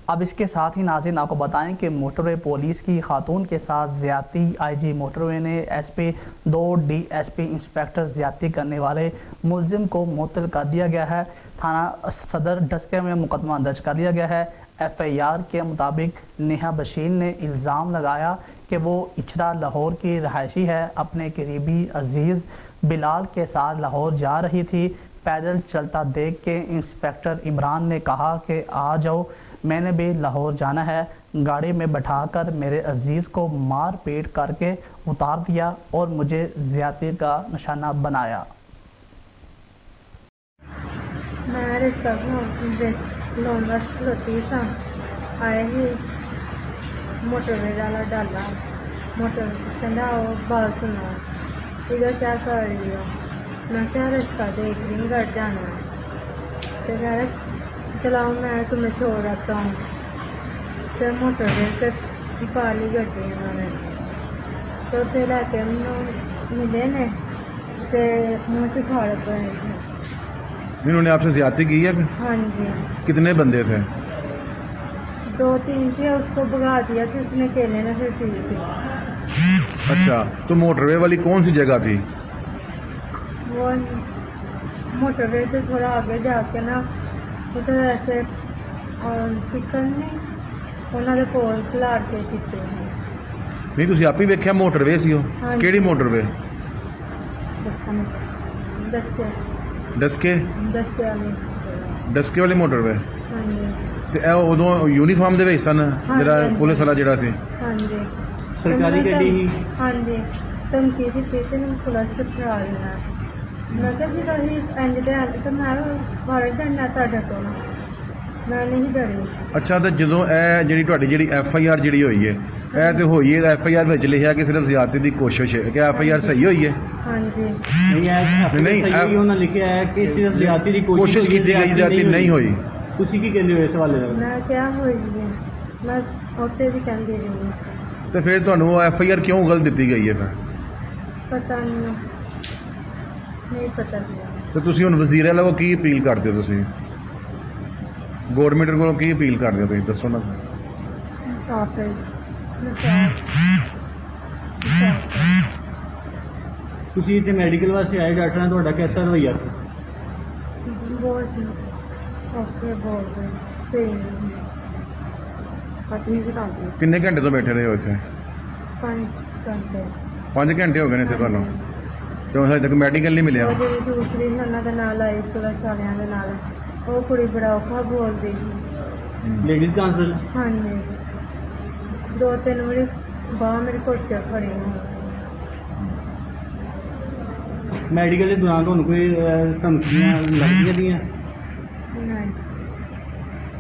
अब इसके साथ ही नाज़रीन आपको बताएं कि मोटरवे पुलिस की खातून के साथ ज़्यादती आईजी मोटरवे ने एसपी 2 डीएसपी इंस्पेक्टर ज़्यादती करने वाले मुलजिम को मुअत्तल कर दिया गया है। थाना सदर डस्के में मुकदमा दर्ज कर लिया गया है। FIR के मुताबिक नेहा बशीर ने इल्ज़ाम लगाया कि वो इचरा लाहौर की रहायशी है। अपने करीबी अजीज़ बिलाल के साथ लाहौर जा रही थी। पैदल चलता देख के इंस्पेक्टर इमरान ने कहा कि आ जाओ, मैंने भी लाहौर जाना है। गाड़ी में बैठाकर मेरे अजीज़ को मार पीट करके उतार दिया और मुझे ज़्यादती का निशाना बनाया। मैं रिश्ता लोन खलोती सा आए ही मोटरवे वाला डाला मोटर कहना बात सुनो इधर क्या कर रही हो। मैं क्या रिश्ता देख रही हूँ, घर जाना है। तो कह रहे चलाओ मैं तुम्हें छोड़ आता हूँ। फिर मोटरवे से पाली गड्डी उन्होंने तो फिर लैके मिले ने तो मुँह से फाड़ पड़े थे। इन्होंने आपसे ज्यादती की है? हाँ जी। कितने बंदे थे? 2-3 थे, उसको भगा दिया था उसने, अकेले ने फिर पी थी। अच्छा, तो मोटरवे वाली कौन सी जगह थी? वो मोटरवे से थोड़ा आगे जाके ना उधर ऐसे चिकन नहीं उन्होंने कोल खिलाड़ के किते हैं। नहीं, तुसी आप ही वेख्या मोटरवे सी हो? हाँ केड़ी मोटरवे? दस्ते डस्के वाली। डस्के वाली मोटरवे? हाँ जी। ਤੇ ਇਹ ਉਦੋਂ यूनिफॉर्म ਦੇ ਵਿੱਚ ਸਨ ਜਿਹੜਾ ਪੁਲਿਸ ਵਾਲਾ ਜਿਹੜਾ ਸੀ? हाँ जी। सरकारी गड्डी ही? हाँ जी। धमकी दी थी पुलिस से फड़ा देना। मैं क्या जी रही इंज दे तो मैं बाहर जाना ਤੁਹਾਡੇ ਤੋਂ ਮੈਂ ਨਹੀਂ ਡਰੀ। ਅੱਛਾ, ਤੇ ਜਦੋਂ ਇਹ ਜਿਹੜੀ FIR ਜਿਹੜੀ ਹੋਈ ਹੈ ਇਹ ਤੇ ਹੋਈ ਹੈ FIR ਵਿੱਚ ਲਿਖਿਆ ਕਿ ਸਿਰਫ ਜ਼ਿਆਦਤੀ ਦੀ ਕੋਸ਼ਿਸ਼ ਹੈ ਕਿ FIR ਸਹੀ ਹੋਈ ਹੈ? हाँ जी। नहीं सही ਉਹਨਾਂ ਲਿਖਿਆ ਹੈ ਕਿ ਸਿਰਫ ਜ਼ਿਆਦਤੀ ਦੀ ਕੋਸ਼ਿਸ਼ ਕੀਤੀ ਗਈ, ਜ਼ਿਆਦਤੀ ਨਹੀਂ ਹੋਈ। ਤੁਸੀਂ ਕੀ ਕਹਿੰਦੇ ਹੋ ਇਸ ਹਵਾਲੇ ਨਾਲ? ਮੈਂ ਕਿਹਾ ਹੋਈ ਹੈ, ਮੈਂ ਉੱਥੇ ਵੀ ਕਹਿੰਦੀ ਰਹੀ ਹਾਂ। ਤੇ ਫਿਰ ਤੁਹਾਨੂੰ ਉਹ FIR ਕਿਉਂ ਗਲਤ ਦਿੱਤੀ ਗਈ ਹੈ ਫਿਰ? ਪਤਾ ਨਹੀਂ ਪਤਾ ਨਹੀਂ। ਤੇ ਤੁਸੀਂ ਹੁਣ ਵਜ਼ੀਰ ਆਲਾ ਕੋਲ ਕੀ ਅਪੀਲ ਕਰਦੇ ਹੋ? ਤੁਸੀਂ ਗੌਰਮੈਂਟ ਕੋਲੋਂ ਕੀ ਅਪੀਲ ਕਰਦੇ ਹੋ? ਤੁਸੀਂ ਦੱਸੋ ਨਾ। ਸਾਫ ਹੈ ਤੁਸੀਂ ਇੱਥੇ ਮੈਡੀਕਲ ਵਾਸਤੇ ਆਏ, ਡਾਕਟਰ ਨੇ ਤੁਹਾਡਾ ਕਿਹਦਾ ਰਵੱਈਆ ਸੀ? ਬਹੁਤ ਓਕੇ ਬੋਲ ਰਹੇ ਸਹੀ ਪਤਨੀ ਵੀ ਕਾਂਦੀ ਕਿੰਨੇ ਘੰਟੇ ਤੋਂ ਬੈਠੇ ਰਹੇ ਹੋ ਇੱਥੇ? 5 ਘੰਟੇ 5 ਘੰਟੇ ਹੋ ਗਏ ਨੇ ਇੱਥੇ ਤੁਹਾਨੂੰ, ਤੇ ਹੁਣ ਹਜੇ ਤੱਕ ਮੈਡੀਕਲ ਨਹੀਂ ਮਿਲਿਆ? ਉਹ ਜਿਹੜੀ ਦੂਸਰੀ ਉਹਨਾਂ ਦੇ ਨਾਲ ਆਈ ਪੁਲਿਸ ਵਾਲਿਆਂ ਦੇ ਨਾਲ, ਉਹ ਕੁੜੀ ਬੜਾ ਔਖਾ ਬੋਲਦੀ ਸੀ। ਲੇਡੀਜ਼ ਕਾਂਸਲ? ਹਾਂਜੀ। 2-3 ਵਾਰੀ ਬਾਹ ਮੇਰੇ ਕੋਲ ਖੜੀ ਹੋਈ। ਮੈਡੀਕਲ ਦੇ ਦੌਰਾਨ ਤੁਹਾਨੂੰ ਕੋਈ ਧਮਕੀਆਂ ਲੱਗਦੀਆਂ ਦੀਆਂ? ਨਹੀਂ।